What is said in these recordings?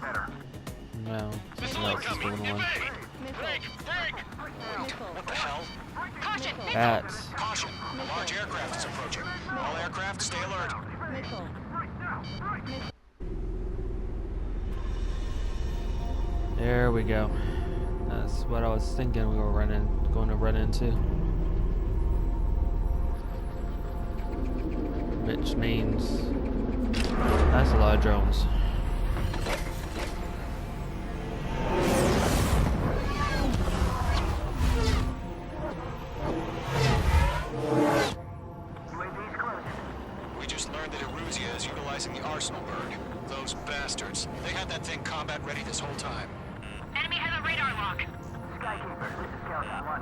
No, something else is going on. What the hell? Caution! Bats. Caution! Large aircraft is approaching. All aircraft, stay alert. Missile. There we go. That's what I was thinking we were going to run into. Which means that's a lot of drones. We just learned that Eruzia is utilizing the Arsenal bird. Those bastards. They had that thing combat ready this whole time. Enemy has a radar lock. Skykeeper, this is Scout 1.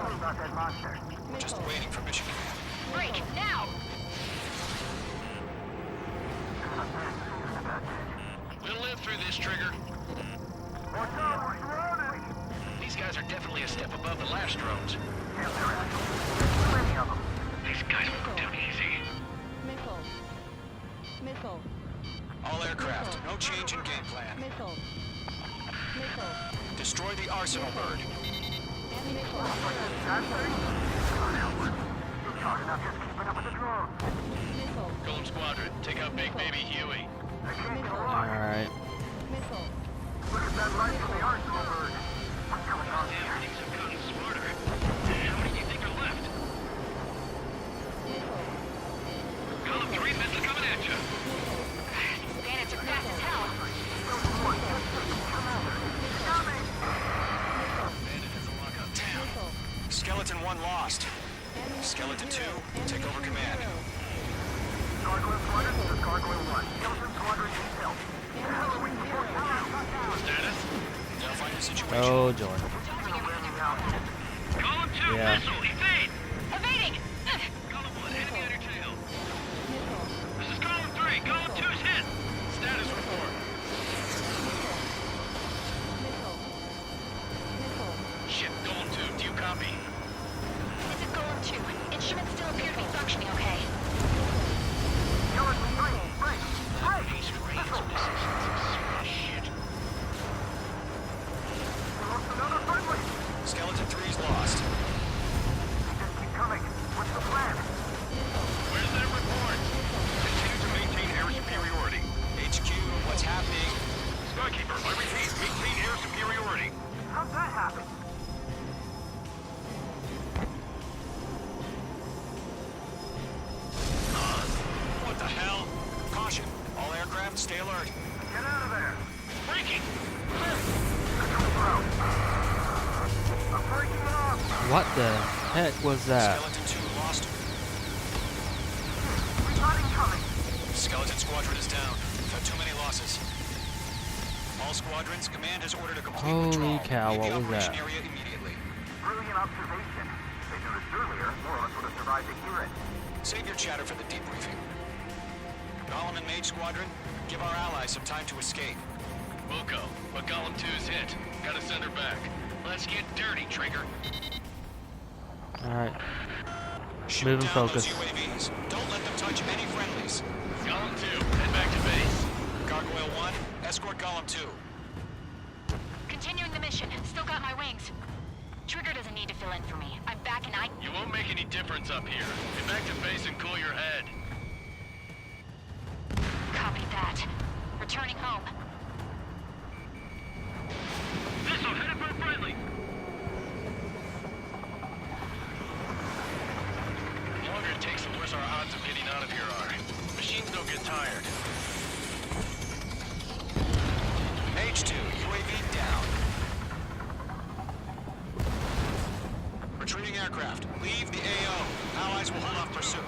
What about that monster? Just waiting for mission command. Break, now! We'll live through this, Trigger. What's up? We're surrounded! These guys are definitely a step above the last drones. Damn, there are plenty of them. These guys will go down easy. Missile. Missile. All aircraft, no change in game plan. Missile. Missile. Destroy the Arsenal bird. Missile. That thing? God help us. You're hard enough just keeping up with the drone. Missile. Golem Squadron, take out Big Baby Huey. I can't get a All lock. right. Missile. Look at that light from the Arsenal bird. What's going on Damn, here? things have gotten smarter. How many do you think are left? Missile. Golem 3 missiles coming at you. Bandits are fast as hell. Bandit has a lock on town. Missile. Skeleton 1 lost. Skeleton 2, take over command. Gargoyle Squadron, this is Gargoyle 1. Skeleton Squadron needs help. Status? Now find the situation. Oh joy. Golem 2, Yeah. missile, evade! Evading! Golem 1, enemy on your tail. Missile. This is Golem 3, Golem 2's hit. Status report. Missile. Missile. Shit, Golem 2, do you copy? This is Golem 2. Instruments still appear to be functioning okay. Skeleton 3, break! Break! These range missiles. Shit. We lost another friendly! Skeleton 3's lost. They just keep coming. What's the plan? Where's that report? Continue to maintain air superiority. HQ, what's happening? Skykeeper, I repeat, maintain air superiority. How'd that happen? What the hell? Caution. All aircraft, stay alert. Get out of there! Breaking! Control throw. I'm breaking it off! What the heck was that? Skeleton 2 lost. We've got incoming! Skeleton Squadron is down. We've had too many losses. All squadrons, command has ordered a complete Holy withdrawal. cow, Leave what the was operation that? area immediately. Brilliant observation. If they knew this earlier, more of us would have survived to hear it. Save your chatter for the debriefing. Golem and Mage Squadron, give our allies some time to escape. Wilco, but Golem 2's hit. Gotta send her back. Let's get dirty, Trigger. All right. Shoot Moving down focus. those UAVs. Don't let them touch any friendlies. Golem 2, head back to base. Gargoyle 1, escort Golem 2. Continuing the mission. Still got my wings. Trigger doesn't need to fill in for me. I'm back and I... You won't make any difference up here. Get back to base and cool your head. Copy that. Returning home. Missile headed for friendly. The longer it takes, the worse our odds of getting out of here are. Machines don't get tired. H2, UAV down. Retreating aircraft, leave the AO. Allies will hold off pursuit.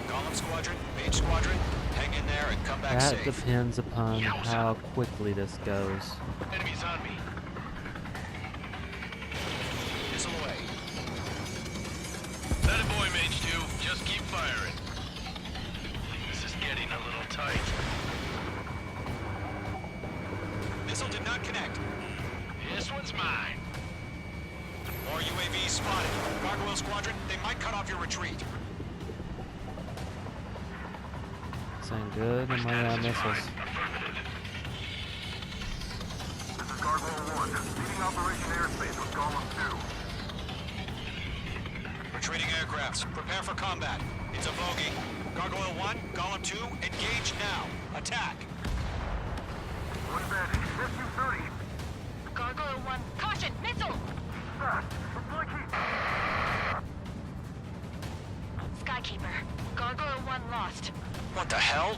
Golem Squadron, Mage Squadron, hang in there and come back That safe. depends upon how quickly this goes. Enemies on me. Missile away. That a boy, Mage 2. Just keep firing. This is getting a little tight. Missile did not connect. This one's mine. More UAVs spotted. Gargoyle Squadron, they might cut off your retreat. This ain't good. And my missiles. Affirmative. Operation Airspace with Golem 2. Retreating aircrafts. Prepare for combat. It's a bogey. Gargoyle 1, Golem 2, engage now. Attack. One advantage. SU-30. Gargoyle 1, caution, missile! Fast. It's like he... Skykeeper, Gargoyle 1 lost. What the hell?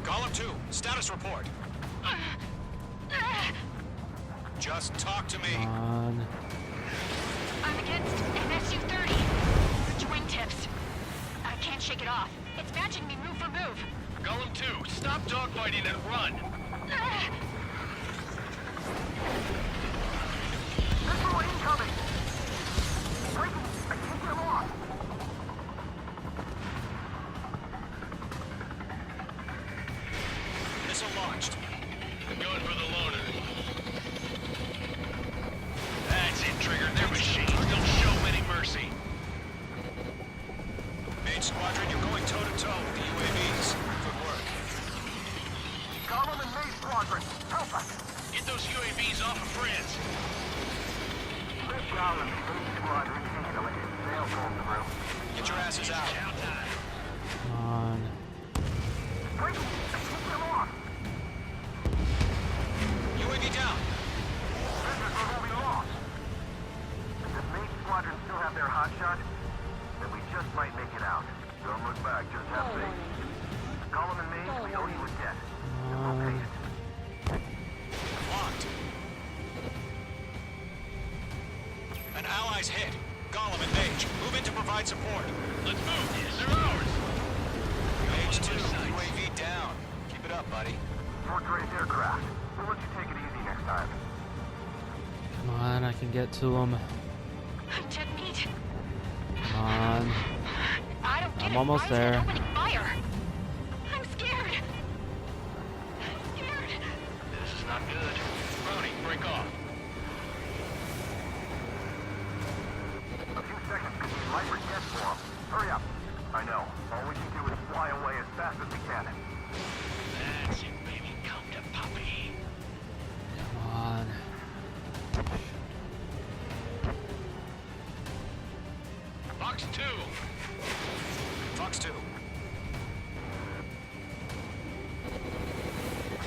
Golem 2, status report. Just talk to me. On. I'm against an SU-30. The wingtips. I can't shake it off. It's matching me move for move. Golem 2, stop dogfighting and run. Missile incoming! Breaking! I can't get him off! Missile launched. Going for the loner. That's it, Trigger. Their machines don't show any mercy. Main squadron, you're going toe-to-toe with the UAVs. Good work. Golem and Maze Squadron, help us! Get those UAVs off of France. This Golem and Maze Squadron handle it. They'll pull through. Get your asses out. On. Breaking! I can't get him off! UAV down. Prisoners are moving off! Does Maze Squadron still have their hotshot? Then we just might make it out. Don't look back, just have faith. Golem and Maze, we owe you a debt. Just we'll pay it. Locked. An ally's hit. Golem and Mage, move in to provide support. Let's move. They're ours. Mage 2, UAV down. Keep it up, buddy. Fort Gray's aircraft. We'll let you take it easy next time. Come on, I can get to him. I'm dead meat. Come on. I don't get I'm it. almost Why is it there. opening fire? I'm scared. I'm scared. This is not good. Brownie, break off. A few seconds could be life or death for him. Hurry up. I know. All we can do is fly away as fast as we can. That's it, baby. Come to Poppy. Come on. Fox 2. Fox 2.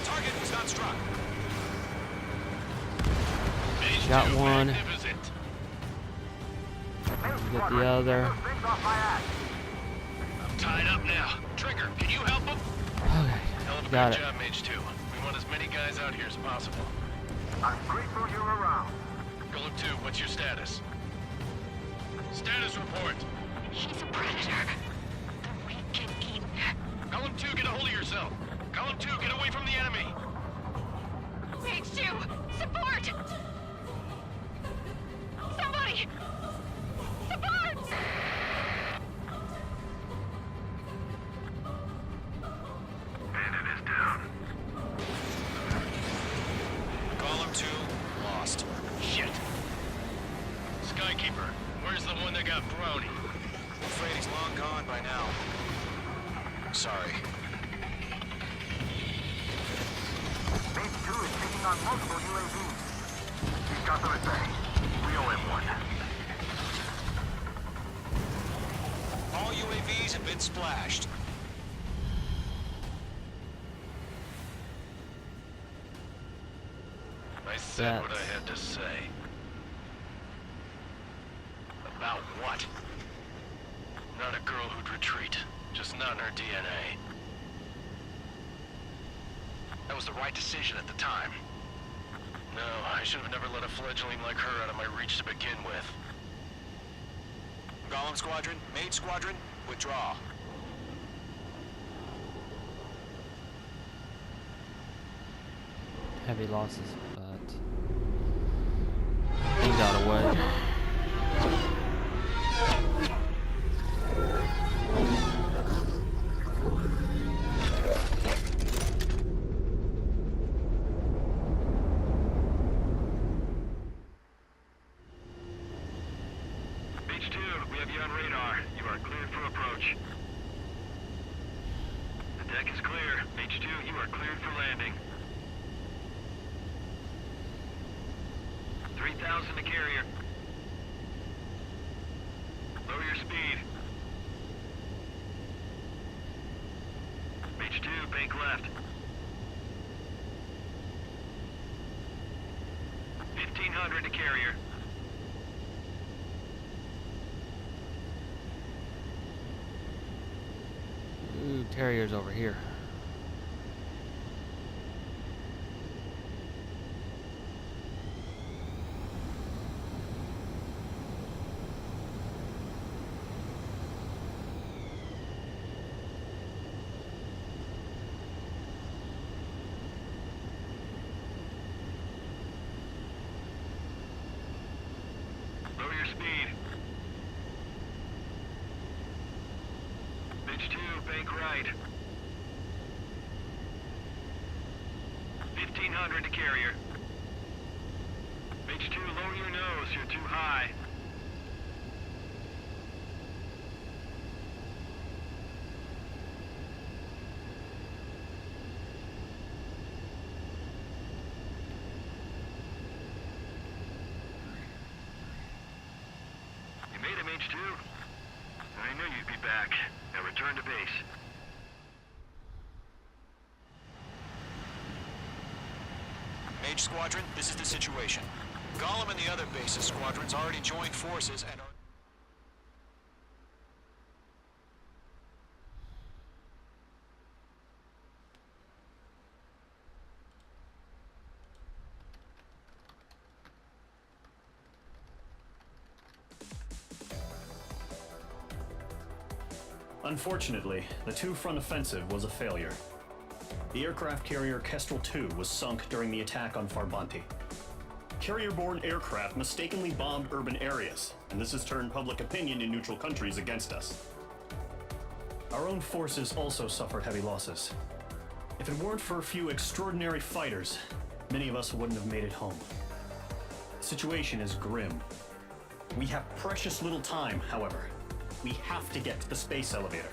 Target was not struck. Mage Got 2, one. magnificent. Get the other. Those things off my ass. I'm tied up now. Trigger, can you help him? Okay. Hell of a Got good it. job, Mage 2. We want as many guys out here as possible. I'm grateful you're around. Golem 2, what's your status? Status report. He's a predator. The weak get eaten. Golem 2, get a hold of yourself. Golem 2, get away from the enemy. Mage 2, support! Somebody! Support! Bandit is down. Golem 2 lost. Shit. Skykeeper, where's the one that got Brownie? I'm afraid he's long gone by now. Sorry. Maze 2 is taking on multiple UAVs. He's got them at bay. We owe him one. All UAVs have been splashed. I said what I That's- had to say. About what? Not a girl who'd retreat. Just not in her DNA. That was the right decision at the time. No, I should have never let a fledgling like her out of my reach to begin with. Golem Squadron, Mage Squadron, withdraw. Heavy losses, but he got away. Beach 2, we have you on radar. You are cleared for approach. The deck is clear. Beach 2, you are cleared for landing. 3,000 to carrier. Lower your speed. H2, bank left. 1,500 to carrier. Ooh, Terrier's over here. Lower your speed. H2, bank right. 1,500 to carrier. H2, lower your nose, you're too high. You made him, H2. I knew you'd be back. Now return to base. Mage Squadron, this is the situation. Gollum and the other bases squadrons already joined forces and are... Unfortunately, the two-front offensive was a failure. The aircraft carrier Kestrel II was sunk during the attack on Farbanti. Carrier-borne aircraft mistakenly bombed urban areas, and this has turned public opinion in neutral countries against us. Our own forces also suffered heavy losses. If it weren't for a few extraordinary fighters, many of us wouldn't have made it home. The situation is grim. We have precious little time, however. We have to get to the space elevator.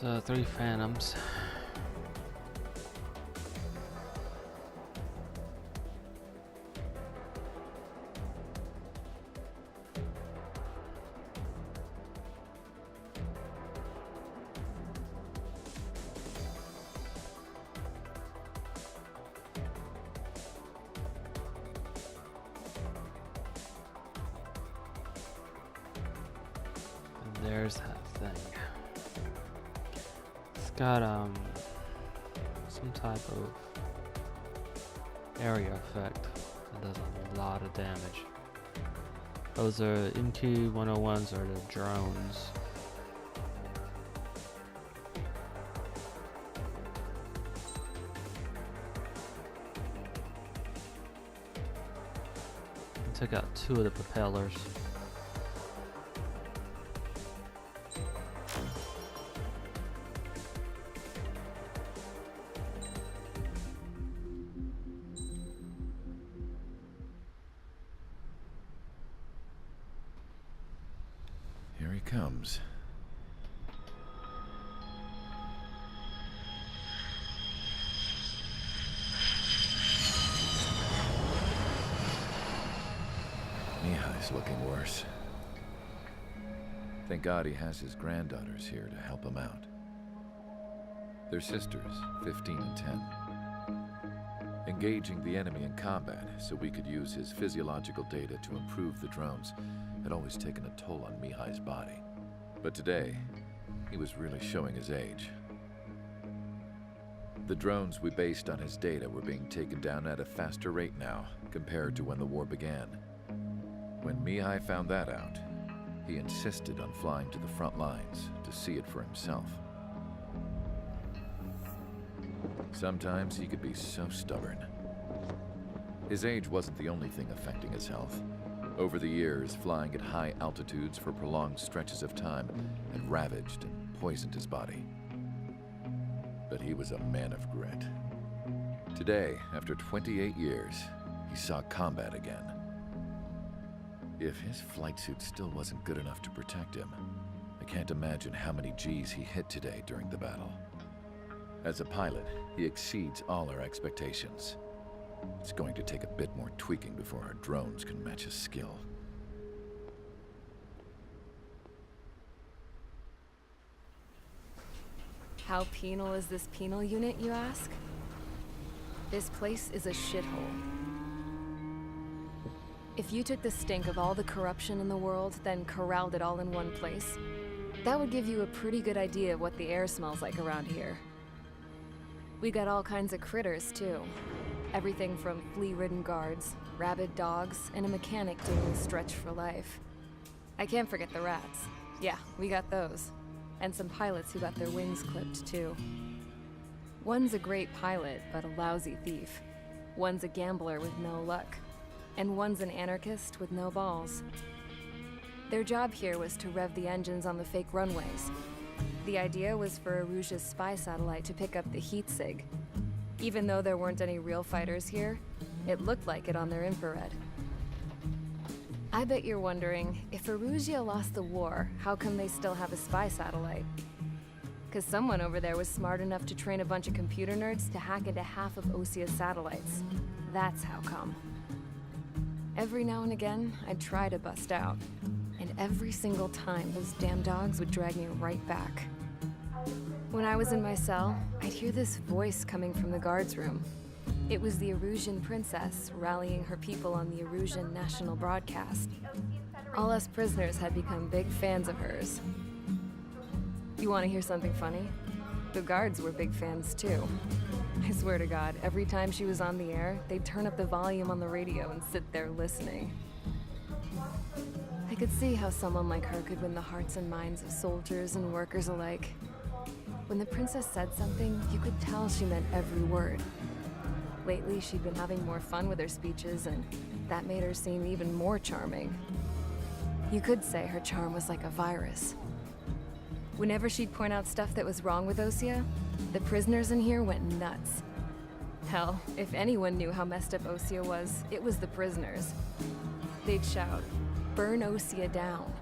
So 3 Phantoms. And there's that thing. Got some type of area effect that does a lot of damage. Those are MQ-101s are the drones. Took out 2 of the propellers. Here he comes. Mihai's looking worse. Thank God he has his granddaughters here to help him out. They're sisters, 15 and 10. Engaging the enemy in combat so we could use his physiological data to improve the drones had always taken a toll on Mihai's body. But today, he was really showing his age. The drones we based on his data were being taken down at a faster rate now compared to when the war began. When Mihai found that out, he insisted on flying to the front lines to see it for himself. Sometimes he could be so stubborn. His age wasn't the only thing affecting his health. Over the years, flying at high altitudes for prolonged stretches of time had ravaged and poisoned his body. But he was a man of grit. Today, after 28 years, he saw combat again. If his flight suit still wasn't good enough to protect him, I can't imagine how many G's he hit today during the battle. As a pilot, he exceeds all our expectations. It's going to take a bit more tweaking before our drones can match his skill. How penal is this penal unit, you ask? This place is a shithole. If you took the stink of all the corruption in the world, then corralled it all in one place, that would give you a pretty good idea of what the air smells like around here. We got all kinds of critters, too. Everything from flea-ridden guards, rabid dogs, and a mechanic doing stretch for life. I can't forget the rats. Yeah, we got those. And some pilots who got their wings clipped, too. One's a great pilot, but a lousy thief. One's a gambler with no luck. And one's an anarchist with no balls. Their job here was to rev the engines on the fake runways. The idea was for Erusia's spy satellite to pick up the heat sig. Even though there weren't any real fighters here, it looked like it on their infrared. I bet you're wondering, if Erusia lost the war, how come they still have a spy satellite? 'Cause someone over there was smart enough to train a bunch of computer nerds to hack into half of Osia's satellites. That's how come. Every now and again, I'd try to bust out. And every single time, those damn dogs would drag me right back. When I was in my cell, I'd hear this voice coming from the guards room. It was the Erusian princess rallying her people on the Erusian national broadcast. All us prisoners had become big fans of hers. You want to hear something funny? The guards were big fans too. I swear to God, every time she was on the air, they'd turn up the volume on the radio and sit there listening. I could see how someone like her could win the hearts and minds of soldiers and workers alike. When the princess said something, you could tell she meant every word. Lately, she'd been having more fun with her speeches, and that made her seem even more charming. You could say her charm was like a virus. Whenever she'd point out stuff that was wrong with Osia, the prisoners in here went nuts. Hell, if anyone knew how messed up Osia was, it was the prisoners. They'd shout, "Burn Osia down."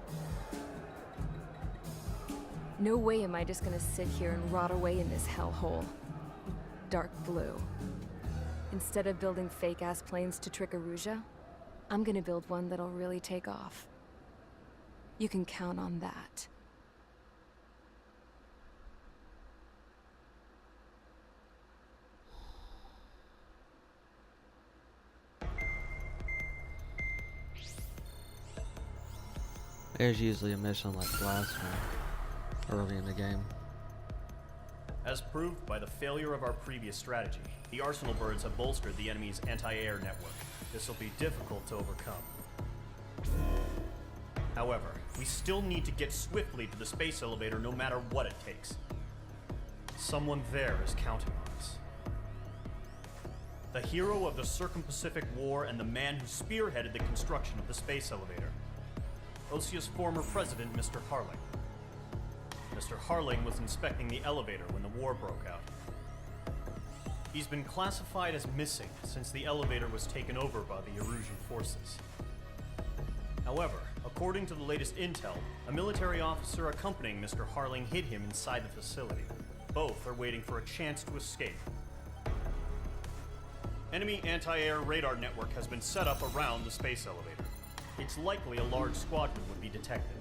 No way am I just gonna sit here and rot away in this hellhole. Dark blue. Instead of building fake-ass planes to trick Erusia, I'm gonna build one that'll really take off. You can count on that. There's usually a mission like last one, early in the game. As proved by the failure of our previous strategy, the Arsenal birds have bolstered the enemy's anti-air network. This will be difficult to overcome. However, we still need to get swiftly to the space elevator no matter what it takes. Someone there is counting on us. The hero of the Circum-Pacific War and the man who spearheaded the construction of the space elevator. Osia's former president, Mr. Harling. Mr. Harling was inspecting the elevator when the war broke out. He's been classified as missing since the elevator was taken over by the Erusian forces. However, according to the latest intel, a military officer accompanying Mr. Harling hid him inside the facility. Both are waiting for a chance to escape. Enemy anti-air radar network has been set up around the space elevator. It's likely a large squadron would be detected.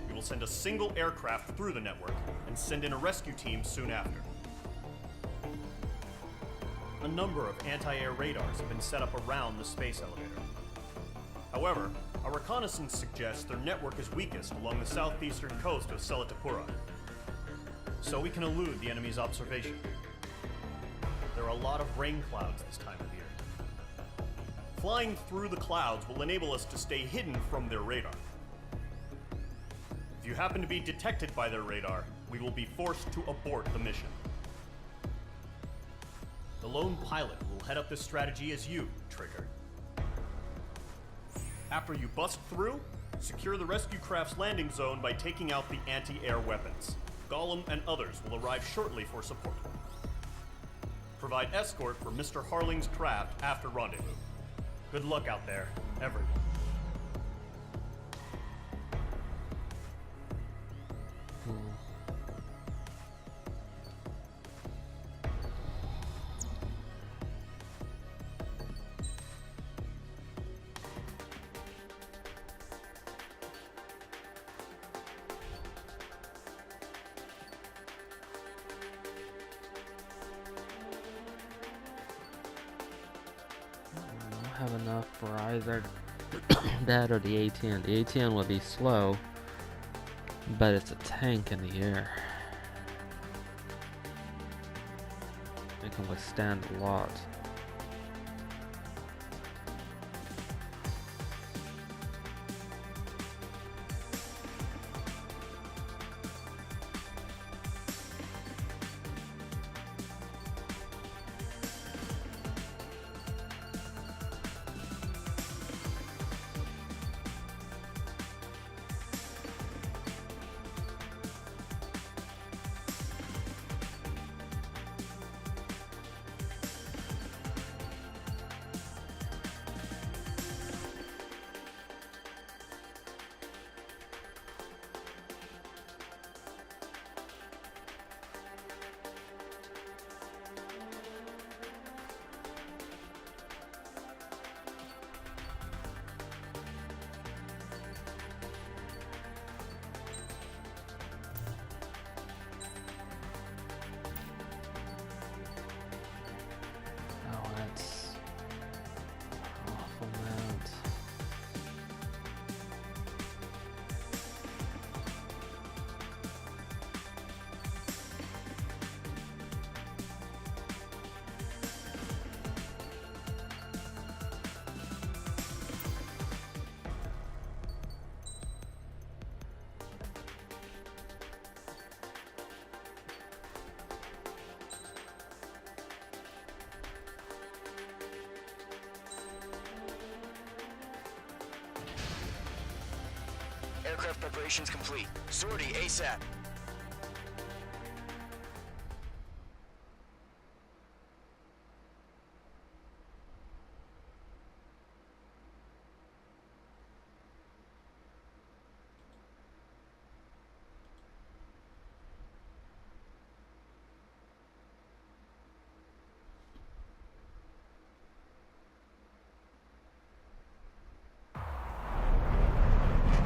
We will send a single aircraft through the network and send in a rescue team soon after. A number of anti-air radars have been set up around the space elevator. However, our reconnaissance suggests their network is weakest along the southeastern coast of Selatapura, so we can elude the enemy's observation. There are a lot of rain clouds this time of year. Flying through the clouds will enable us to stay hidden from their radar. If you happen to be detected by their radar, we will be forced to abort the mission. The lone pilot will head up this strategy as you, Trigger. After you bust through, secure the rescue craft's landing zone by taking out the anti-air weapons. Gollum and others will arrive shortly for support. Provide escort for Mr. Harling's craft after rendezvous. Good luck out there, everyone. Have enough for either that or the ATN. The ATN will be slow, but it's a tank in the air. It can withstand a lot. Aircraft preparations complete. Sortie ASAP.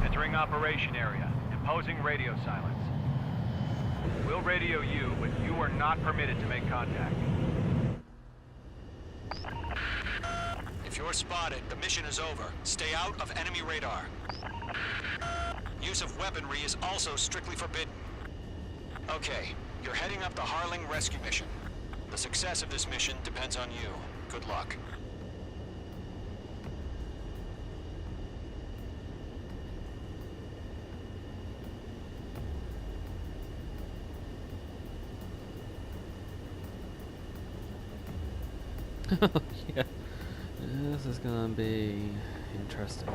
Entering operation area. Imposing radio silence. We'll radio you, but you are not permitted to make contact. If you're spotted, the mission is over. Stay out of enemy radar. Use of weaponry is also strictly forbidden. Okay, you're heading up the Harling rescue mission. The success of this mission depends on you. Good luck. Yeah, this is gonna be interesting.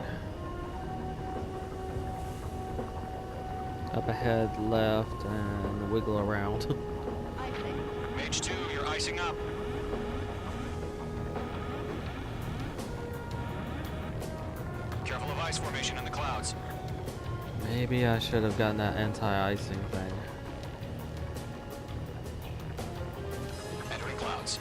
Up ahead, left, and wiggle around. Mage 2, you're icing up. Careful of ice formation in the clouds. Maybe I should have gotten that anti-icing thing. Entering clouds.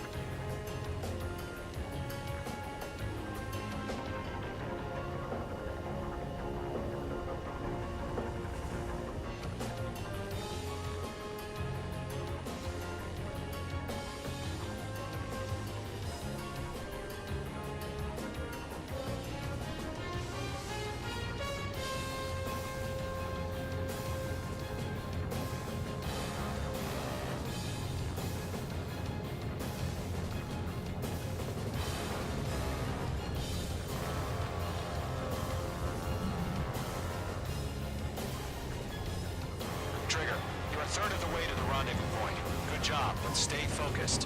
Trigger, you're a third of the way to the rendezvous point. Good job, but stay focused.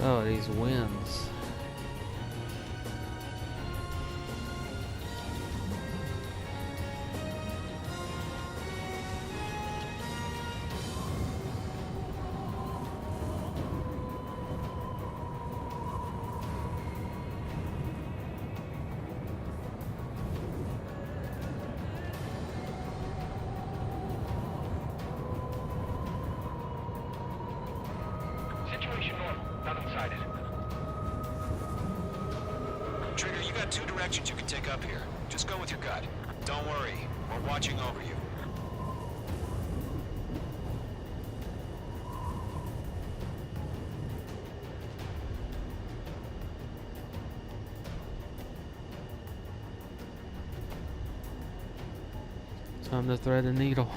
Oh, these winds. Situation normal. Nothing sighted. Trigger, you got 2 directions you can take up here. Just go with your gut. Don't worry, we're watching over you. Time to thread a needle.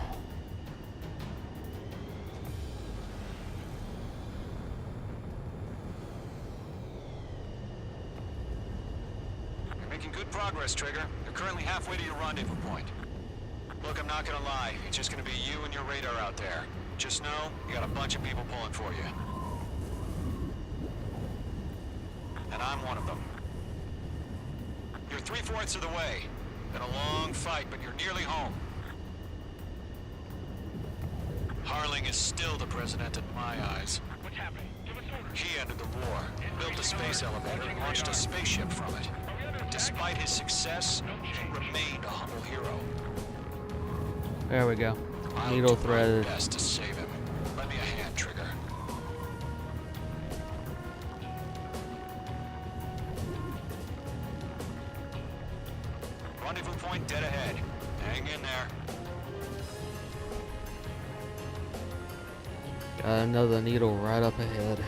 You're making good progress, Trigger. You're currently halfway to your rendezvous point. Look, I'm not gonna lie. It's just gonna be you and your radar out there. Just know, you got a bunch of people pulling for you. And I'm one of them. You're 3/4 of the way. Been a long fight, but you're nearly home. Harling is still the president in my eyes. What's happening? Give us orders. He ended the war, built a space elevator, and launched a spaceship from it. Despite his success, he remained a humble hero. There we go. I'll Needle do my threaded. best to save him. Lend me a hand, Trigger. Rendezvous point dead ahead. Hang in there. Got another needle right up ahead.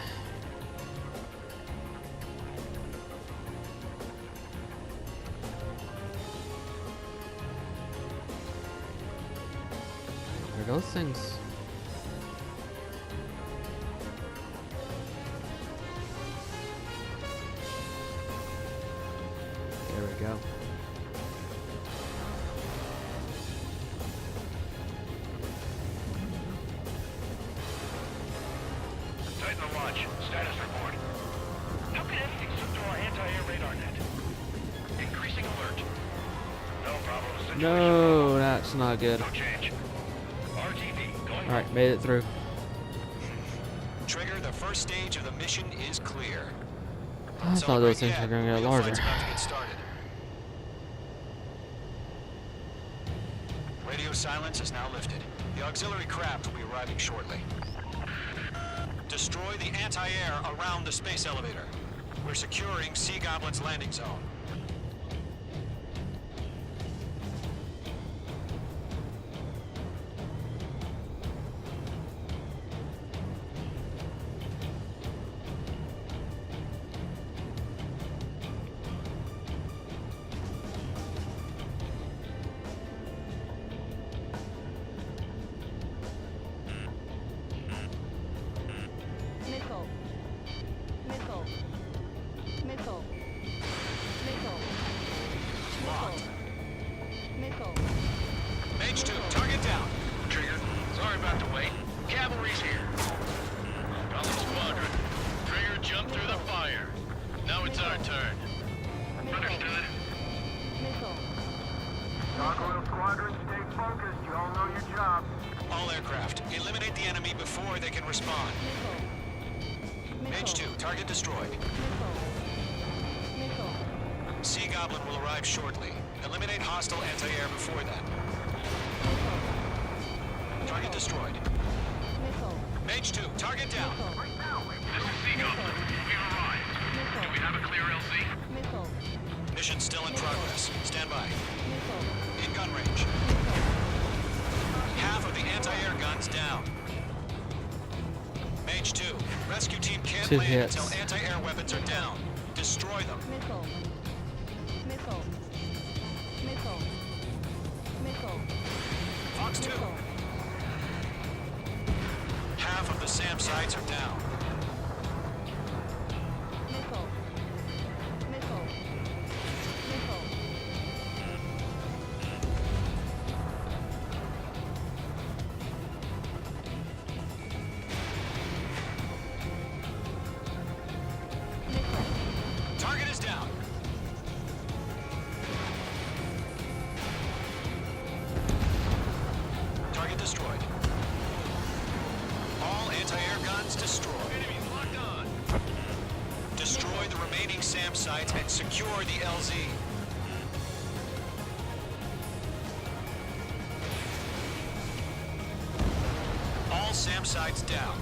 Are those things? There we go. Titan the launch. Status report. How could anything slip through our anti-air radar net? Increasing alert. No problem. Situation No, that's not good. No change. RTV going. Alright, made it through. Trigger, the first stage of the mission is clear. I thought those things Celebrate were gonna yet. get Real larger. fight's about to get started. Radio silence is now lifted. The auxiliary craft will be arriving shortly. Destroy the anti-air around the space elevator. We're securing Sea Goblin's landing zone. Missile. Missile. Missile. Missile. Locked. Missile. Mage 2, target down. Trigger. Sorry about the wait. Cavalry's here. Golem Squadron. Trigger jumped through the fire. Now it's our turn. Understood. Missile. Gargoyle Squadron, stay focused. You all know your job. All aircraft, eliminate the enemy before they can respond. Mage 2, target destroyed. Missile. Sea Goblin will arrive shortly. Eliminate hostile anti-air before then. Target destroyed. Missile. Mage 2, target down. This is Sea Goblin. We've arrived. Do we have a clear LZ? Missile. Mission still in progress. Stand by. Missile. In gun range. Half of the anti-air guns down. Mage 2, rescue team can't 2 land hits. until anti-air weapons are down. Destroy them. Missile. Missile. Missile. Missile. Fox 2, Missile. half of the SAM sites are down. Missile. Missile. Missile. Anti-air guns destroyed. Enemies locked on. Destroy the remaining SAM sites and secure the LZ. All SAM sites down.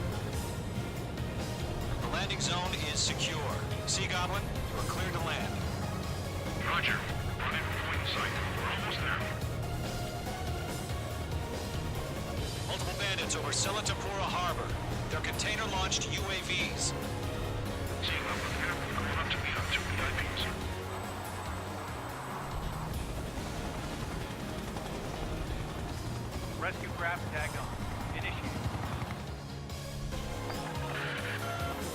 The landing zone is secure. Sea Goblin, you are cleared to land. Roger. Run in point sight. We're almost there. Multiple bandits over Selatapura Harbor. They're container-launched UAVs. Seeing up with him, going up to meet up 2 VIPs. Rescue craft tagged on. Initiate.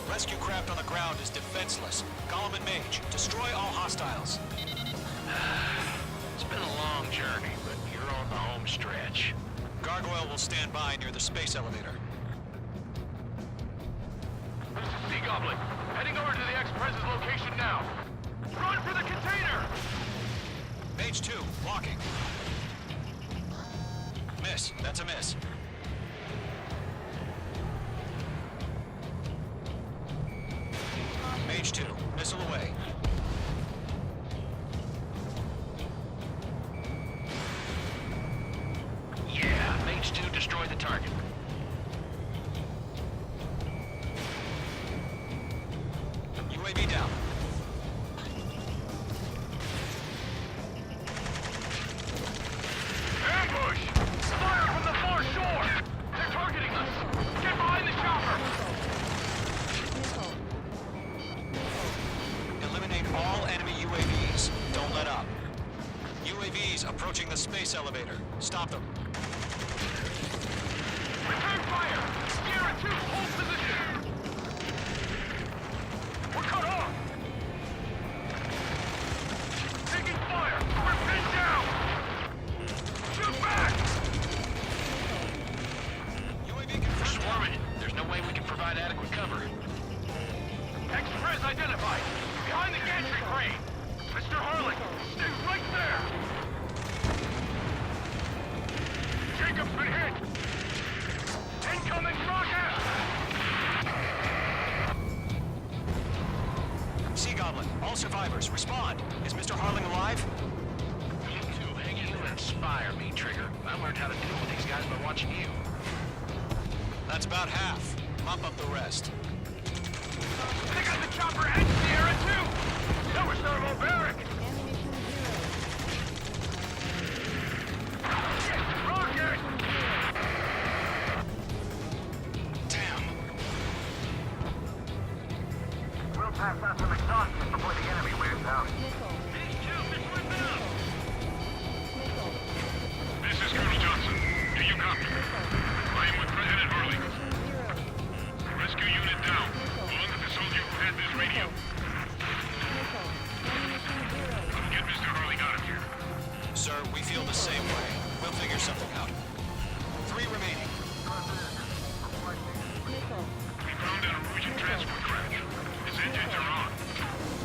Rescue craft on the ground is defenseless. Gollum and Mage, destroy all hostiles. It's been a long journey, but you're on the home stretch. Gargoyle will stand by near the space elevator. Sea Goblin, heading over to the ex-Prez's location now. Run for the container! Mage 2, blocking. Miss, that's a miss. Mage 2, missile away. Yeah, Mage 2 destroy the target. UAV down. Ambush! Fire from the far shore! They're targeting us! Get behind the chopper! Missile. Eliminate all enemy UAVs. Don't let up. UAVs approaching the space elevator. Stop them. Return fire! Sierra 2, hold position! We're cut off! Taking fire! We're pinned down! Shoot back! UAV We're confirmed. swarming. There's no way we can provide adequate cover. Ex-Prez identified! Behind the gantry crane! Mr. Harlan, stay right there! Jacob's been hit! Incoming rocket! Sea Goblin, all survivors, respond. Is Mr. Harling alive? You two hang in there and inspire me, Trigger. I learned how to deal with these guys by watching you. That's about half. Mop up the rest. They got the chopper and Sierra 2! That was thermobaric! Ammunition 0. Shit! Rocket! Damn. We'll pass out some exhaustion before the enemy wears out. Missile. These two, missile inbound! Missile. This is Colonel Johnson. Do you copy? I am with President Harley. Ammunition 0. Rescue unit down. Along with the soldier who had this radio. Missile. Ammunition 0. Get Mr. Harley out of here. Sir, we feel the same way. We'll figure something out. 3 remaining. Missile. We found an Norwegian transport crash. His engines are on.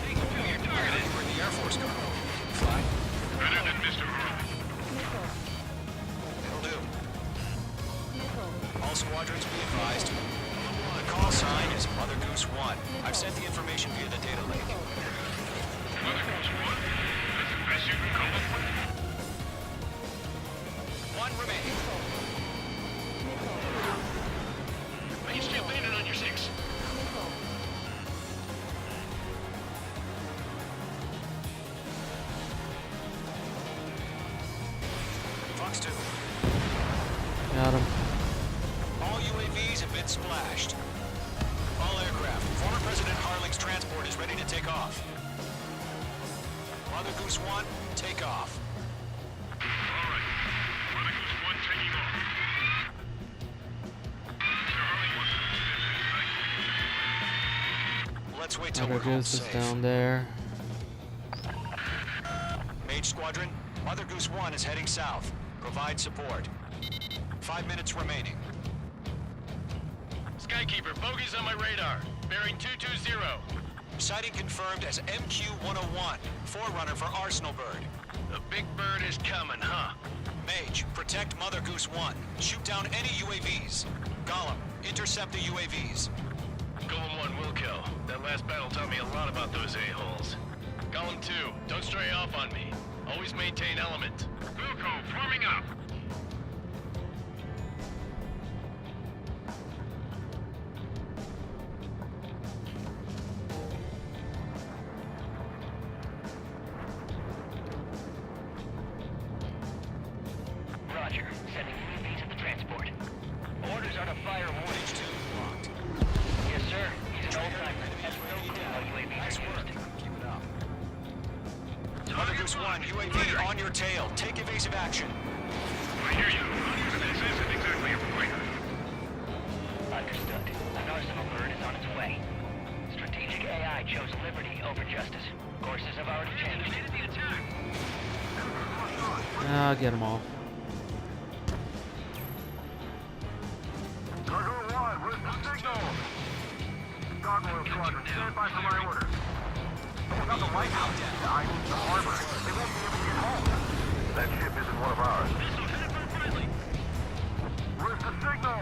Hey, you're targeted. We're in the Air Force car. Fly. Better than Mr. Harley. Missile. It'll do. Missile. All squadrons be advised. The call sign is Mother Goose 1. I've sent the information via the data link. Mother Goose 1? That's the best you can come up with? 1 remaining. Missile. Mage 2 landed on your 6. Missile. Fox 2. Got him. All UAVs have been splashed. All aircraft. Former President Harling's transport is ready to take off. Mother Goose 1, take off. All right. Mother Goose 1 taking off. Mr. Harley wants to step Let's wait till Mother we're home Goose is safe. down there. Mage Squadron, Mother Goose 1 is heading south. Provide support. 5 minutes remaining. Skykeeper, bogey's on my radar. Bearing 220. Sighting confirmed as MQ-101, forerunner for Arsenal Bird. The big bird is coming, huh? Mage, protect Mother Goose 1. Shoot down any UAVs. Gollum, intercept the UAVs. Golem 1 will kill. That last battle taught me a lot about those a-holes. Golem 2, don't stray off on me. Always maintain element. Wilco, forming up. Roger. Sending UAVs at the transport. Orders are to fire warning. Locked. Yes, sir. He's an old-timer. Has no clue how UAVs Nice are work. used. Keep it up. Mother Goose 1, UAV on your tail. Take evasive action. I hear you. This isn't exactly a fighter. Understood. An arsenal bird is on its way. Strategic AI chose liberty over justice. Courses have already changed. I'll get them all. Cargo 1, where's the signal? Gargoyle Squadron, stand by for my orders. About the White House, I need the harbor. They won't be able to get home. That ship isn't one of ours. Where's the signal?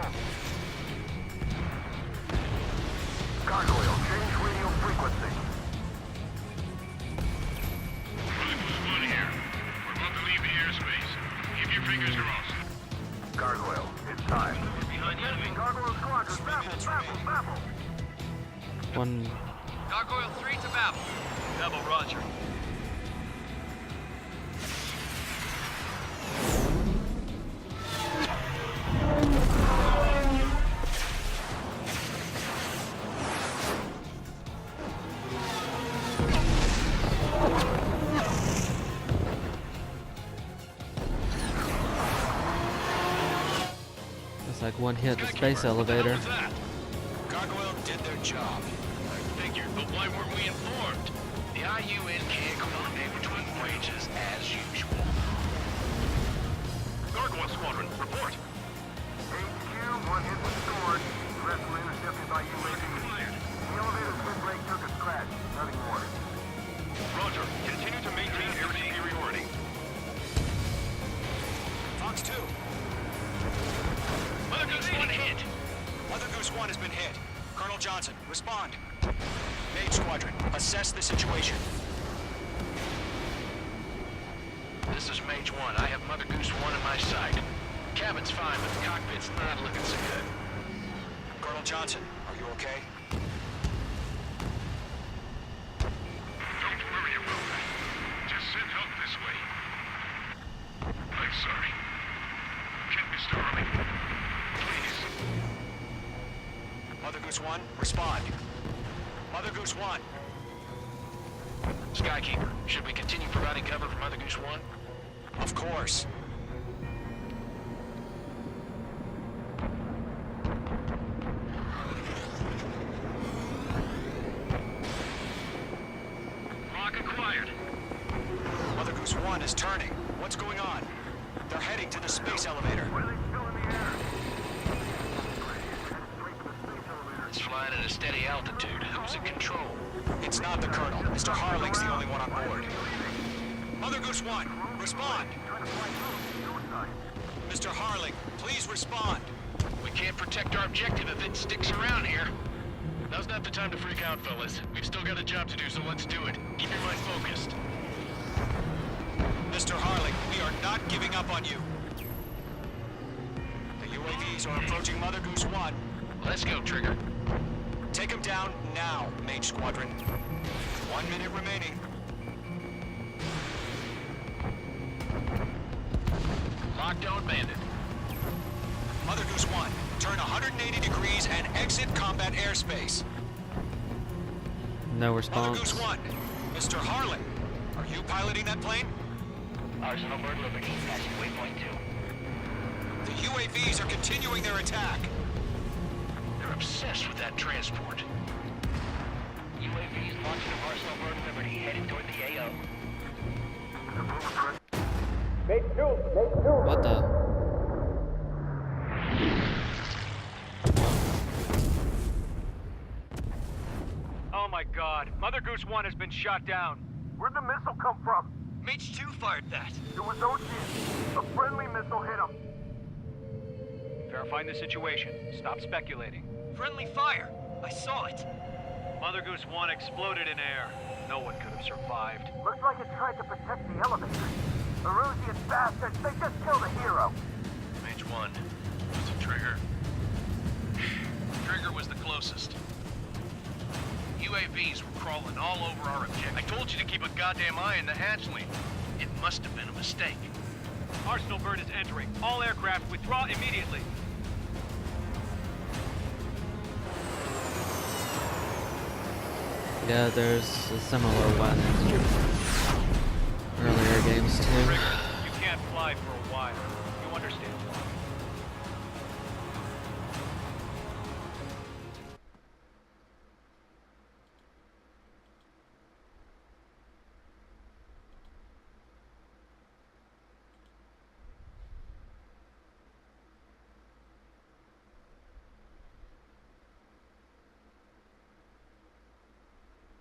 Gargoyle, change radio frequency. One here. We're about to leave the airspace. Keep your fingers crossed. Gargoyle, it's time. Behind the enemy. Gargoyle Squadron, baffle. One. Gargoyle 3 to Babel. Babel, roger. That's like one hit the space elevator. What was that? Gargoyle did their job. Figured, but why weren't we informed? The IUN can't coordinate between wages as usual. Gargoyle Squadron, report. HQ, one hit was scored. The rest were intercepted by UAV. The elevator's good brake took a scratch. Nothing more. Roger. Continue to maintain air superiority. Fox 2, Mother Goose 1 hit. Mother Goose 1 has been hit. Colonel Johnson, respond. Mage Squadron, assess the situation. This is Mage 1. I have Mother Goose 1 in my sight. Cabin's fine, but the cockpit's not looking so good. Colonel Johnson, are you okay? Don't worry about that. Just send help this way. I'm sorry. Get Mr. Early. Please. Mother Goose 1, respond. Mother Goose 1. Skykeeper, should we continue providing cover for Mother Goose 1? Of course. Lock acquired. Mother Goose 1 is turning. What's going on? They're heading to the space elevator. What are they still in the air? It's flying at a steady altitude. Who's in control? It's not the Colonel. Mr. Harling's the only one on board. Mother Goose 1, respond. Mr. Harling, please respond. We can't protect our objective if it sticks around here. Now's not the time to freak out, fellas. We've still got a job to do, so let's do it. Keep your mind focused. Mr. Harling, we are not giving up on you. The UAVs are approaching Mother Goose 1. Let's go, Trigger. Take him down now, Mage Squadron. 1 minute remaining. Lockdown bandit. Mother Goose 1, turn 180 degrees and exit combat airspace. No Mother response. Goose 1, Mr. Harling, are you piloting that plane? Arsenal bird Liberty, passing waypoint 2. The UAVs are continuing their attack. They're obsessed with that transport. UAVs launching from Arsenal bird Liberty, headed toward the AO. What the? Oh my god. Mother Goose 1 has been shot down. Where'd the missile come from? Mage 2 fired that. It was Ocean. A friendly missile hit him. Clarifying the situation. Stop speculating. Friendly fire! I saw it! Mother Goose 1 exploded in air. No one could have survived. Looks like it tried to protect the elevator. Erusian bastards, they just killed a hero. Mage 1. Was it Trigger? Trigger was the closest. UAVs were crawling all over our objective. I told you to keep a goddamn eye on the hatchling. It must have been a mistake. Arsenal bird is entering. All aircraft withdraw immediately. Yeah, there's a similar one in earlier games too. Trigger, you can't fly for a while. You understand why.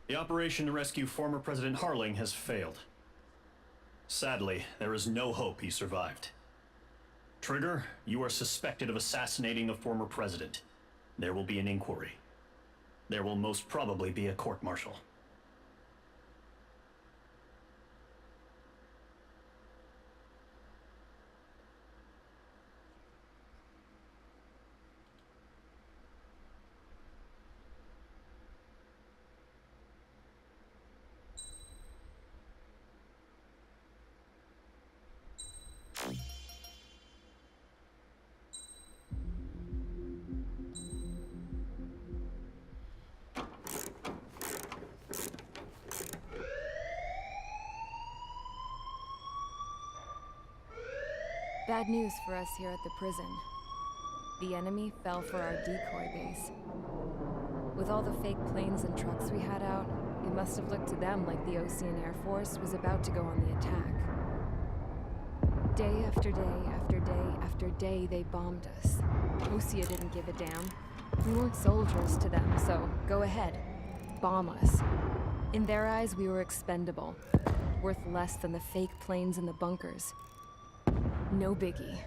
The operation to rescue former President Harling has failed. Sadly, there is no hope he survived. Trigger, you are suspected of assassinating the former president. There will be an inquiry. There will most probably be a court-martial. Bad news for us here at the prison. The enemy fell for our decoy base. With all the fake planes and trucks we had out, it must have looked to them like the Osean Air Force was about to go on the attack. Day after day after day after day, they bombed us. Osea didn't give a damn. We weren't soldiers to them, so go ahead. Bomb us. In their eyes, we were expendable. Worth less than the fake planes in the bunkers. No biggie.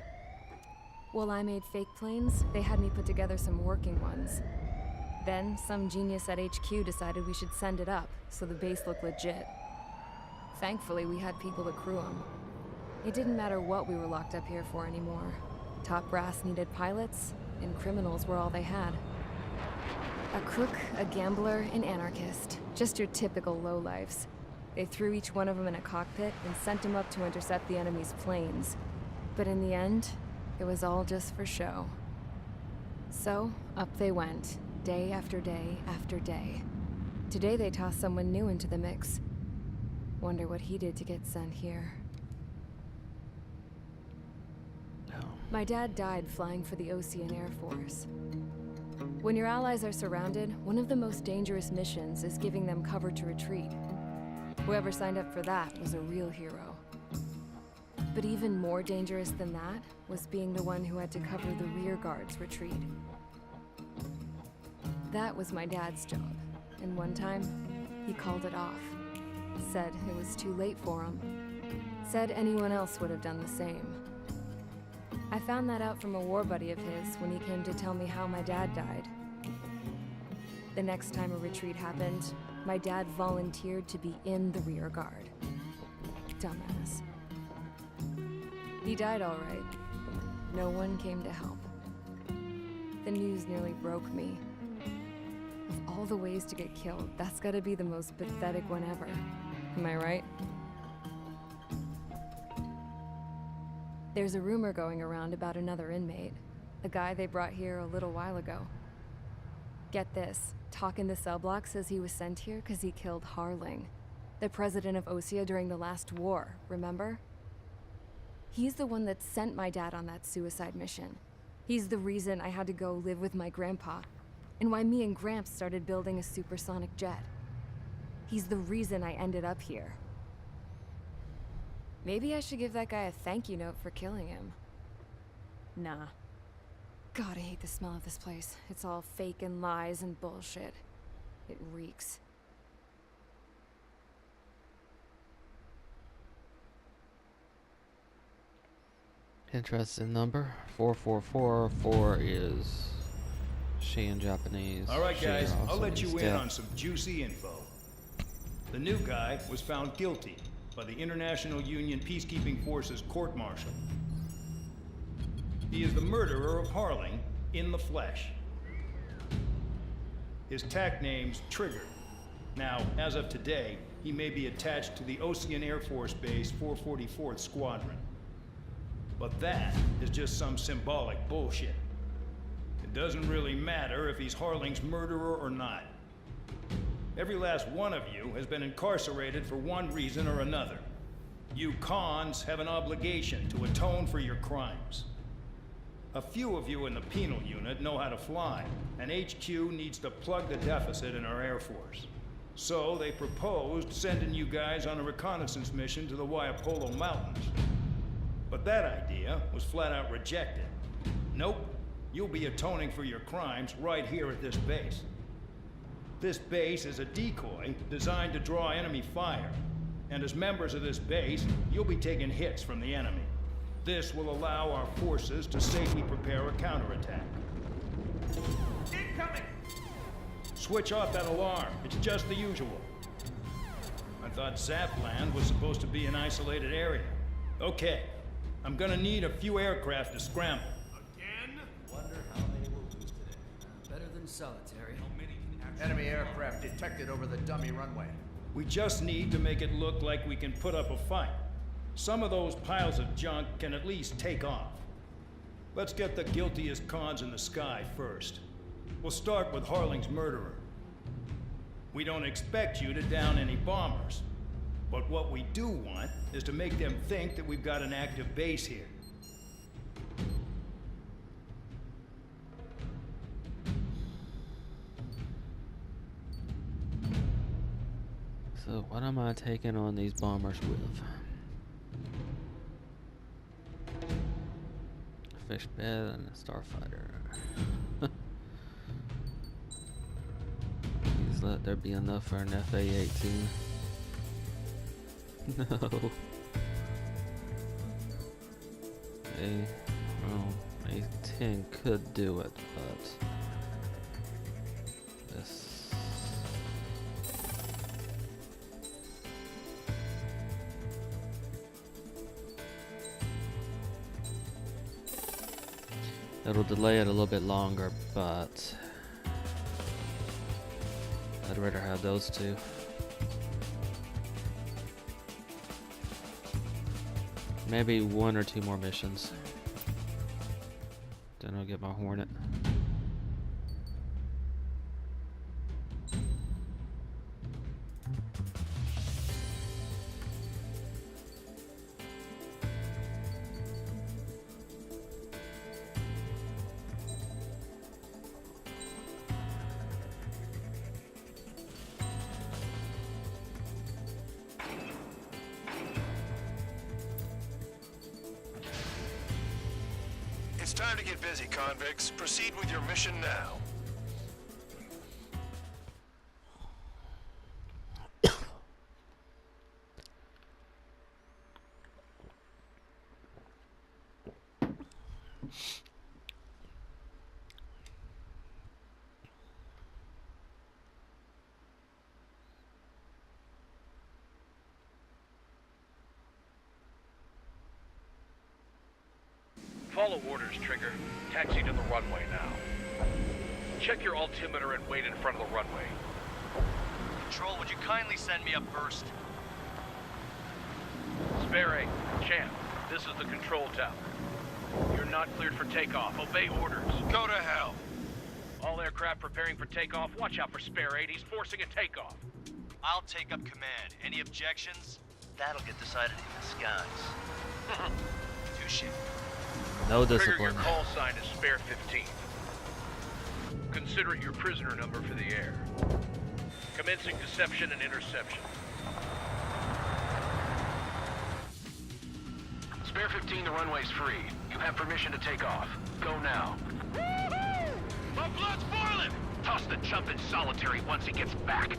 While I made fake planes, they had me put together some working ones. Then, some genius at HQ decided we should send it up, so the base looked legit. Thankfully, we had people to crew them. It didn't matter what we were locked up here for anymore. Top brass needed pilots, and criminals were all they had. A crook, a gambler, an anarchist. Just your typical lowlifes. They threw each one of them in a cockpit and sent them up to intercept the enemy's planes. But in the end, it was all just for show. So, up they went, day after day after day. Today they tossed someone new into the mix. Wonder what he did to get sent here. No. My dad died flying for the Osean Air Force. When your allies are surrounded, one of the most dangerous missions is giving them cover to retreat. Whoever signed up for that was a real hero. But even more dangerous than that was being the one who had to cover the rear guard's retreat. That was my dad's job, and one time, he called it off. Said it was too late for him. Said anyone else would have done the same. I found that out from a war buddy of his when he came to tell me how my dad died. The next time a retreat happened, my dad volunteered to be in the rear guard. Dumbass. He died all right. No one came to help. The news nearly broke me. Of all the ways to get killed, that's gotta be the most pathetic one ever. Am I right? There's a rumor going around about another inmate. A guy they brought here a little while ago. Get this, talk in the cell block says he was sent here because he killed Harling, the president of Osea during the last war, remember? He's the one that sent my dad on that suicide mission. He's the reason I had to go live with my grandpa, and why me and Gramps started building a supersonic jet. He's the reason I ended up here. Maybe I should give that guy a thank you note for killing him. Nah. God, I hate the smell of this place. It's all fake and lies and bullshit. It reeks. Interesting number. 4444 is she in Japanese. All right, guys, She I'll let also you means in death. on some juicy info. The new guy was found guilty by the International Union Peacekeeping Forces court-martial. He is the murderer of Harling in the flesh. His TAC name's Trigger. Now, as of today, he may be attached to the Ocean Air Force Base 444th Squadron. But that is just some symbolic bullshit. It doesn't really matter if he's Harling's murderer or not. Every last one of you has been incarcerated for one reason or another. You cons have an obligation to atone for your crimes. A few of you in the penal unit know how to fly, and HQ needs to plug the deficit in our Air Force. So they proposed sending you guys on a reconnaissance mission to the Waiapolo Mountains. But that idea was flat out rejected. Nope, you'll be atoning for your crimes right here at this base. This base is a decoy designed to draw enemy fire. And as members of this base, you'll be taking hits from the enemy. This will allow our forces to safely prepare a counterattack. Incoming! Switch off that alarm. It's just the usual. I thought Zapland was supposed to be an isolated area. Okay, I'm gonna need a few aircraft to scramble. Again? Wonder how they will lose today. Better than solitary. How many can actually... Enemy aircraft detected over the dummy runway. We just need to make it look like we can put up a fight. Some of those piles of junk can at least take off. Let's get the guiltiest cons in the sky first. We'll start with Harling's murderer. We don't expect you to down any bombers. But what we do want is to make them think that we've got an active base here. So what am I taking on these bombers with? A fish bed and a starfighter. Please let there be enough for an FA-18. No. A-10 could do it, but this. It'll delay it a little bit longer, but I'd rather have those two. Maybe one or two more missions. Then I'll get my Hornet. It's time to get busy, convicts. Proceed with your mission now. Follow orders, Trigger. Taxi to the runway now. Check your altimeter and wait in front of the runway. Control, would you kindly send me up first? Spare 8, Champ, this is the control tower. You're not cleared for takeoff. Obey orders. Go to hell. All aircraft preparing for takeoff. Watch out for Spare 8. He's forcing a takeoff. I'll take up command. Any objections? That'll get decided in the skies. Touche. No Trigger, discipline. your call sign is Spare 15. Consider it your prisoner number for the air. Commencing deception and interception. Spare 15, the runway's free. You have permission to take off. Go now. Woohoo! My blood's boiling! Toss the chump in solitary once he gets back.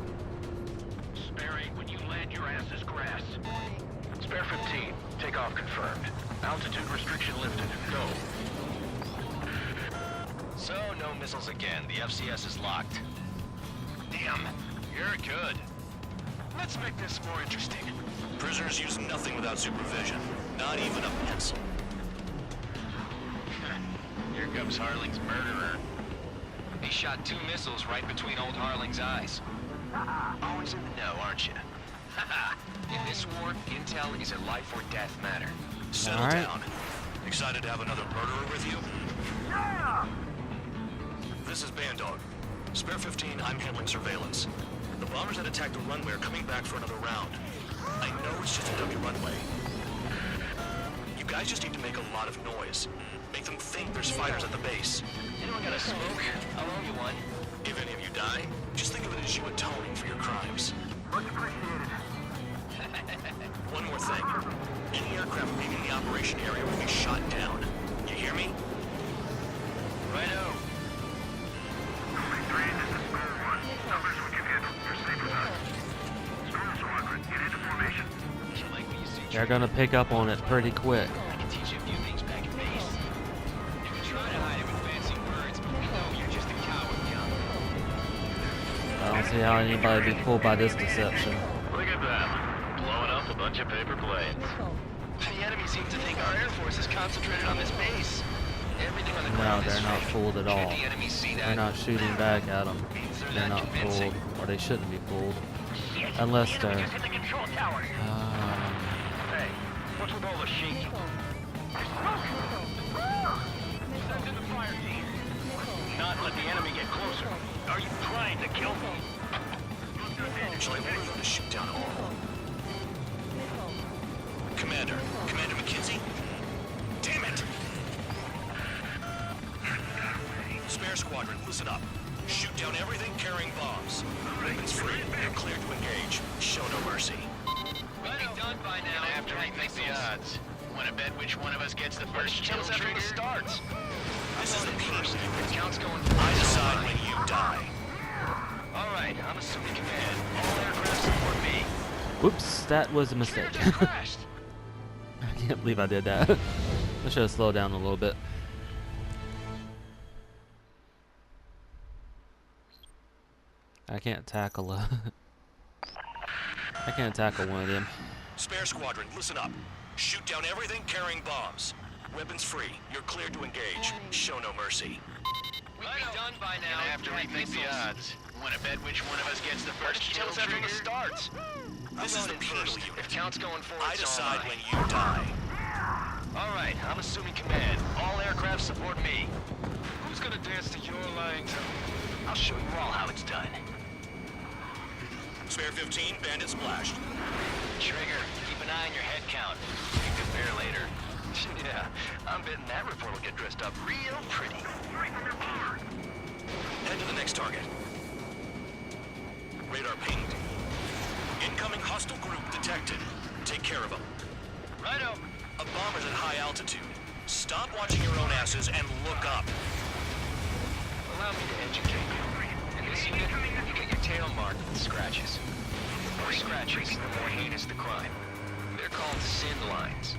Spare 8, when you land, your ass is grass. Spare 15, takeoff confirmed. Altitude restriction lifted. Go. So, no missiles again. The FCS is locked. Damn, you're good. Let's make this more interesting. Prisoners use nothing without supervision. Not even a pencil. Here comes Harling's murderer. He shot 2 missiles right between old Harling's eyes. Always in the know, aren't you? In this war, intel is a life or death matter. Settle down. Excited to have another murderer with you? Yeah! This is Bandog. Spare 15, I'm handling surveillance. The bombers that attacked the runway are coming back for another round. I know it's just a dummy runway. You guys just need to make a lot of noise. Make them think there's fighters at the base. Anyone got a smoke? I'll owe you one. If any of you die, just think of it as you atoning for your crimes. Much appreciated. One more thing. Any aircraft leaving the operation area will be shot down. You hear me? Righto. Only 3, this is Square 1. Numbers we can handle. You're safe with us. Square Squadron, get into formation. They're gonna pick up on it pretty quick. I can teach you a few things back at base. You can try to hide it with fancy words, but we know you're just a coward, young. I don't see how anybody would be fooled by this deception. Look at them. Blowing up a bunch of paper planes. The enemy seems to think our Air Force is concentrated on this base. Everything on the No, ground is they're not fake. fooled at all. Can't the enemy see that? They're not shooting back at them. They're not fooled, or they shouldn't be fooled. Unless they're... Just hit the control tower. Hey, what's with all the shaking? Send in the fire team. Not let the enemy get closer. Are you trying to kill me? Shall I order them to shoot down all? Commander McKenzie? Damn it! Spare squadron, listen up. Shoot down everything carrying bombs. Weapons free. You're cleared to engage. Show no mercy. We'll be done by now. Gonna have to rethink the odds. Wanna bet which one of us gets the first kill Kills after trigger? the starts. This is the first. If counts going I decide when you die. All right, I'm assuming command. All aircraft support me. Whoops, that was a mistake. Just crashed. I can't believe I did that. I should have slowed down a little bit. I can't tackle I can't tackle one of them. Spare squadron, listen up. Shoot down everything carrying bombs. Weapons free. You're cleared to engage. Show no mercy. We'll be done by now. Gonna have to rethink the odds. Wanna bet which one of us gets the first kill Kills after trigger? the starts. This is the penal unit. If counts going forward, I so decide am when you die. All right, I'm assuming command. All aircraft support me. Who's gonna dance to your lying zone? I'll show you all how it's done. Spare 15, bandit splashed. Trigger, keep an eye on your head count. You can compare later. Yeah, I'm betting that report will get dressed up real pretty. Head to the next target. Radar pinged. Incoming hostile group detected. Take care of them. Righto. A bomber's at high altitude. Stop watching your own asses and look up. Allow me to educate you. In this unit, you get your tail marked with scratches. The more scratches, the more heinous the crime. They're called sin lines.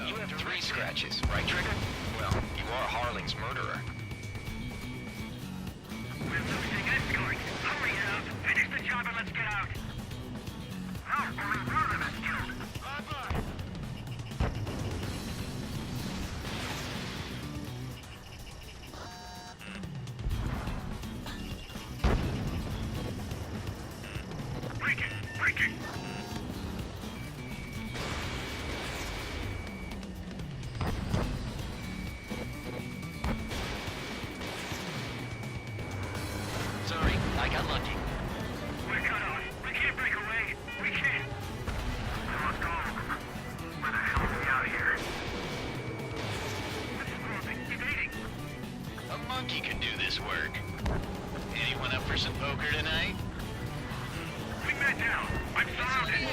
You have 3 scratches, right, Trigger? Well, you are Harling's murderer. We're losing escort. Hurry up. Finish the job and let's get out. No, only one of them is killed. Bye-bye. Breaking. Sorry, I got lucky. We're cut off. We can't break away. We can't. So let's go. Where the hell are we out of here? This is moving. Evading. A monkey can do this work. Anyone up for some poker tonight? Wingman down. I'm surrounded.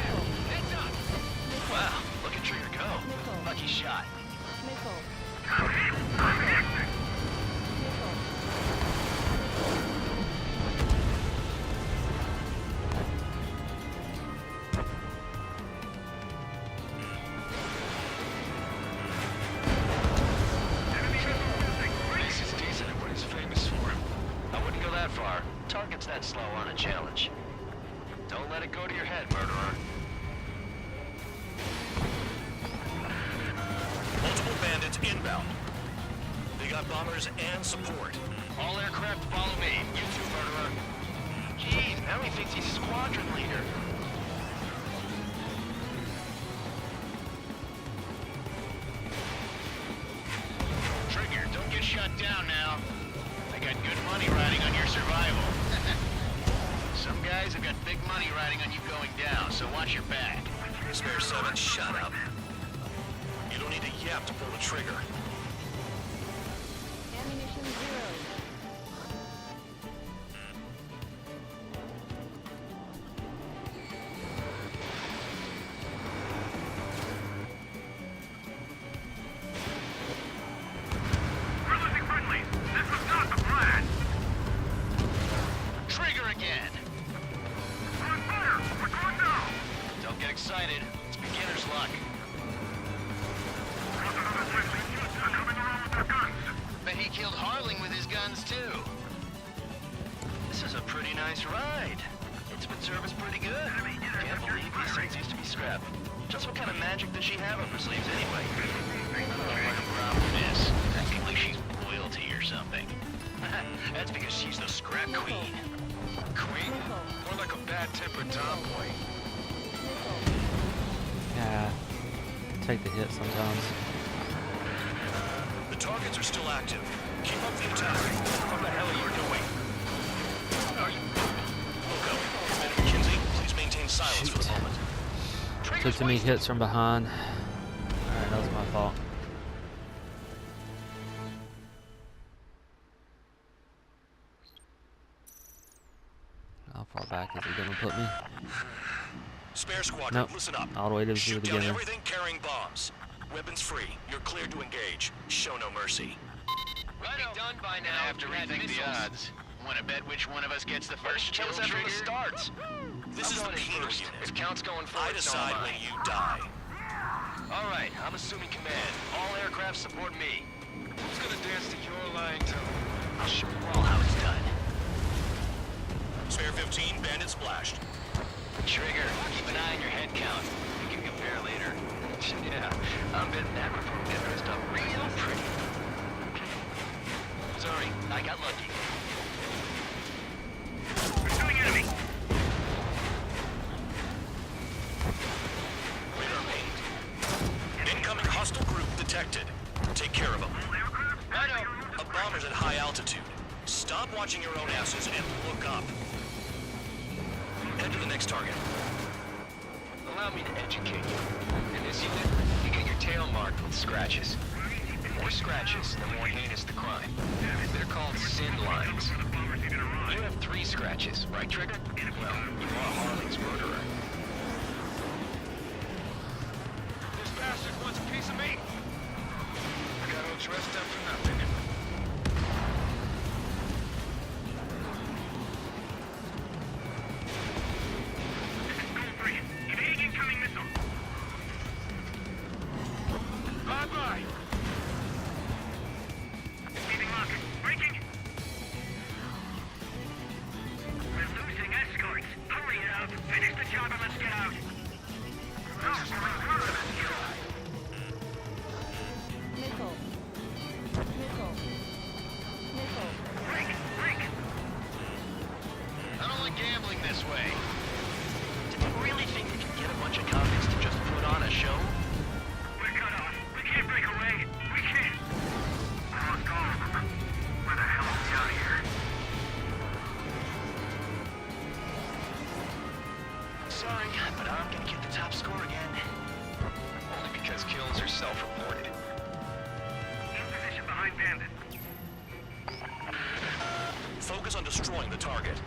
Heads up! Wow, look at Trigger go. Lucky shot. I'm hit. got bombers and support. All aircraft follow me. You too, murderer. Jeez, now he thinks he's squadron leader. Trigger, don't get shut down now. I got good money riding on your survival. Some guys have got big money riding on you going down, so watch your back. Spare 7, shut up. You don't need to yap to pull the trigger. Ammunition 0. We're losing friendlies. This was not the plan. Trigger again. We're on fire. We're going down. Don't get excited. It's beginner's luck. Lost another friendly. They're coming around with their guns. Bet he killed Harling with his guns, too. This is a pretty nice ride. It's been serviced pretty good. Can't believe these things used to be scrapped. Just what kind of magic does she have up her sleeves anyway? Problem is, I feel like she's royalty or something. That's because she's the scrap queen. Queen? More like a bad-tempered tomboy. Yeah. Take the hit sometimes. The targets are still active. Keep up the attack. What the hell are you doing? Are you... Look up. Commander McKenzie, please maintain silence for the moment. Took too many hits from behind. Alright, that was my fault. How far back is he gonna put me? Spare squadron, Nope. listen up. All the way to the Shoot down beginning. everything carrying bombs. Weapons free. You're cleared to engage. Show no mercy. Right done by now. I have to rethink the odds. Want to bet which one of us gets the first kill Kills after trigger? the starts. This is the going in penal first. unit. If Count's going I first, so am decide I. when you die. All right, I'm assuming command. All aircraft support me. Who's gonna dance to your lying tone? I'll show you all how it's done. Spare 15, bandit splashed. Trigger, keep an eye on your head count. We can compare later. Yeah, I'm betting that reform get dressed up real pretty. Sorry, I got lucky. Pursuing enemy. Radar pinged. Incoming hostile group detected. Take care of them. A bomber's at high altitude. Stop watching your own asses and look up. Head to the next target. Allow me to educate you. In this unit, you get your tail marked with scratches. The more scratches, the more heinous the crime. They're called sin lines. You have 3 scratches, right, Trigger? Well, you are Harling's murderer. This bastard wants a piece of me. I got all dressed up for nothing. Evading incoming missile. Bye-bye. Leaving lock. Breaking. We're losing escorts. Hurry it up. Finish the job and let's get out. Nickel. Nickel. Nickel. Break. Break. I don't like gambling this way. Do you really think you can get a bunch of convicts to just put on a show? We're cut off. We can't break away. We can't. I lost all of them. Where the hell are we out of here? Sorry, but I'm gonna get the top score again. Only because kills are self-reported. In position behind bandit. Focus on destroying the target.